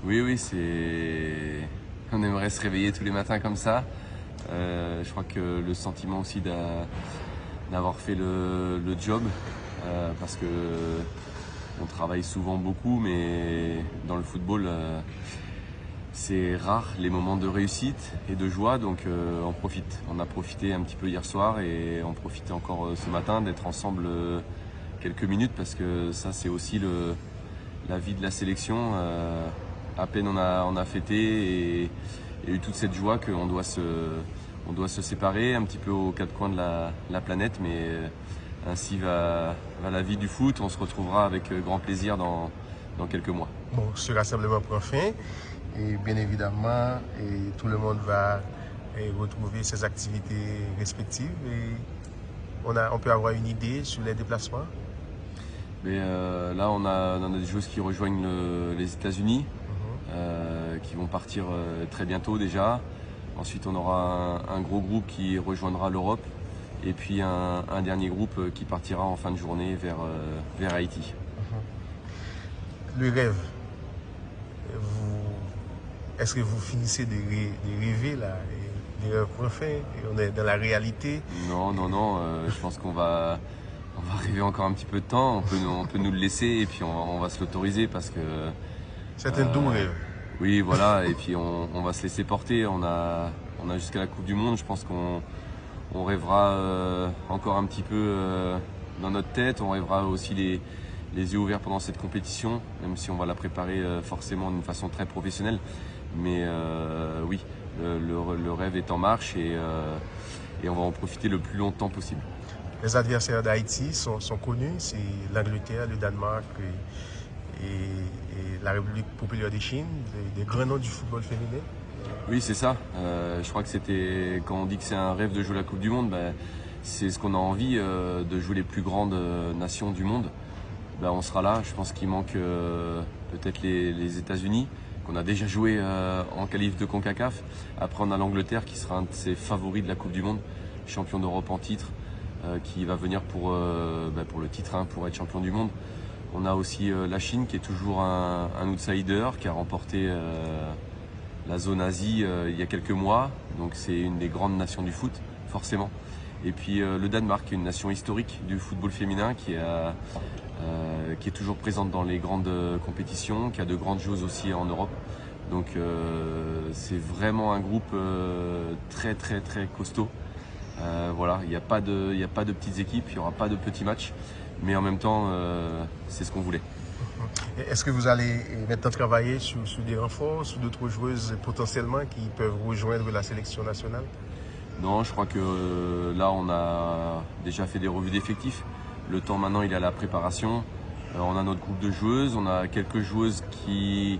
Oui, oui, c'est. On aimerait se réveiller tous les matins comme ça. Je crois que le sentiment aussi d'avoir fait le job, parce que on travaille souvent beaucoup, mais dans le football, c'est rare les moments de réussite et de joie, donc on profite. On a profité un petit peu hier soir et on profite encore ce matin d'être ensemble quelques minutes, parce que ça c'est aussi la vie de la sélection. À peine on a fêté et eu toute cette joie qu'on doit on doit se séparer un petit peu aux quatre coins de la planète, mais ainsi va la vie du foot. On se retrouvera avec grand plaisir dans quelques mois. Bon, ce rassemblement prend fin et bien évidemment, tout le monde va retrouver ses activités respectives et on peut avoir une idée sur les déplacements. Mais là, on a des joueuses qui rejoignent les États-Unis, qui vont partir très bientôt déjà. Ensuite, on aura un gros groupe qui rejoindra l'Europe et puis un dernier groupe qui partira en fin de journée vers Haïti. Le rêve, est-ce que vous finissez de rêver là? Les rêves prend fin et on est dans la réalité? Non, non, non, je pense qu'on va rêver encore un petit peu de temps. On peut nous le laisser et puis on va se l'autoriser, parce que. C'est un doux rêve. Oui, voilà, et puis on va se laisser porter. On a jusqu'à la Coupe du Monde. Je pense qu'on rêvera encore un petit peu dans notre tête. On rêvera aussi les yeux ouverts pendant cette compétition, même si on va la préparer forcément d'une façon très professionnelle. Mais oui, le rêve est en marche et on va en profiter le plus longtemps possible. Les adversaires d'Haïti sont connus, c'est l'Angleterre, le Danemark et la République populaire de Chine, des grands noms du football féminin. Oui, c'est ça. Je crois que c'était, quand on dit que c'est un rêve de jouer la Coupe du Monde, c'est ce qu'on a envie, de jouer les plus grandes nations du monde. On sera là. Je pense qu'il manque peut-être les États-Unis, qu'on a déjà joué en qualif de CONCACAF. Après, on a l'Angleterre qui sera un de ses favoris de la Coupe du Monde, champion d'Europe en titre, qui va venir pour le titre, pour être champion du monde. On a aussi la Chine qui est toujours un outsider, qui a remporté la zone Asie il y a quelques mois. Donc c'est une des grandes nations du foot, forcément. Et puis le Danemark, qui est une nation historique du football féminin, qui est toujours présente dans les grandes compétitions, qui a de grandes joueuses aussi en Europe. Donc c'est vraiment un groupe très très très costaud. Voilà, il n'y a pas de petites équipes, il n'y aura pas de petits matchs, mais en même temps, c'est ce qu'on voulait. Est-ce que vous allez maintenant travailler sur des renforts, sur d'autres joueuses potentiellement qui peuvent rejoindre la sélection nationale? Non, je crois que là, on a déjà fait des revues d'effectifs. Le temps maintenant, il est à la préparation. On a notre groupe de joueuses, on a quelques joueuses qui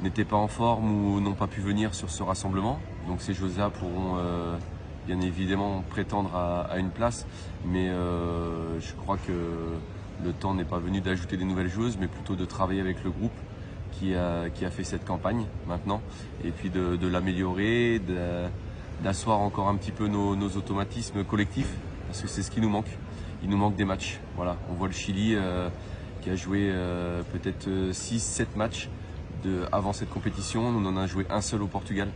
n'étaient pas en forme ou n'ont pas pu venir sur ce rassemblement. Donc ces joueuses-là pourront bien évidemment prétendre à une place, mais je crois que le temps n'est pas venu d'ajouter des nouvelles joueuses, mais plutôt de travailler avec le groupe qui a fait cette campagne maintenant, et puis de l'améliorer, d'asseoir encore un petit peu nos automatismes collectifs, parce que c'est ce qui nous manque. Il nous manque des matchs. Voilà, on voit le Chili qui a joué peut-être 6-7 matchs avant cette compétition. Nous en avons joué un seul au Portugal.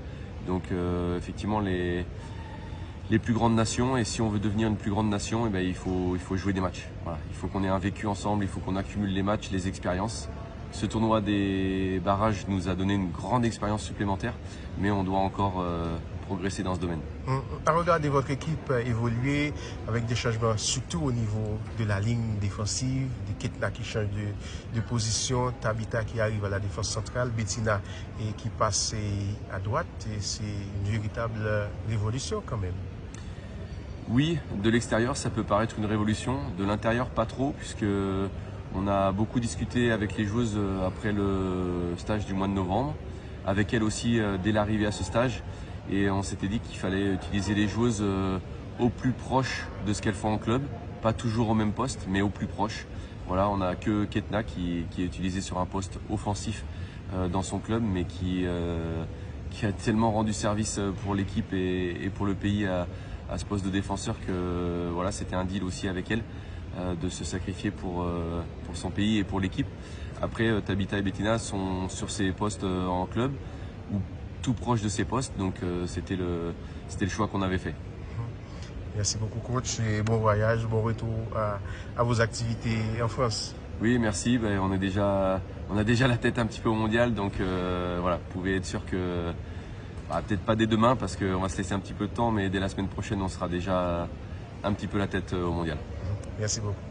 Donc effectivement, les plus grandes nations, et si on veut devenir une plus grande nation, il faut jouer des matchs. Voilà. Il faut qu'on ait un vécu ensemble, il faut qu'on accumule les matchs, les expériences. Ce tournoi des barrages nous a donné une grande expérience supplémentaire, mais on doit encore progresser dans ce domaine. Regardez votre équipe évoluer avec des changements, surtout au niveau de la ligne défensive, de Ketna qui change de position, Tabitha qui arrive à la défense centrale, Bettina qui passe à droite. C'est une véritable révolution quand même. Oui, de l'extérieur, ça peut paraître une révolution. De l'intérieur, pas trop, puisque on a beaucoup discuté avec les joueuses après le stage du mois de novembre, avec elles aussi dès l'arrivée à ce stage. Et on s'était dit qu'il fallait utiliser les joueuses au plus proche de ce qu'elles font en club, pas toujours au même poste, mais au plus proche. Voilà, on n'a que Ketna qui est utilisée sur un poste offensif dans son club, mais qui a tellement rendu service pour l'équipe et pour le pays à ce poste de défenseur que voilà, c'était un deal aussi avec elle de se sacrifier pour son pays et pour l'équipe. Après, Tabitha et Bettina sont sur ces postes en club ou tout proche de ces postes, donc c'était le choix qu'on avait fait. Merci beaucoup, coach, et bon voyage, bon retour à vos activités en France. Oui, merci. Ben, on a déjà la tête un petit peu au mondial, donc voilà, vous pouvez être sûr que, peut-être pas dès demain parce qu'on va se laisser un petit peu de temps, mais dès la semaine prochaine, on sera déjà un petit peu la tête au mondial. Merci beaucoup.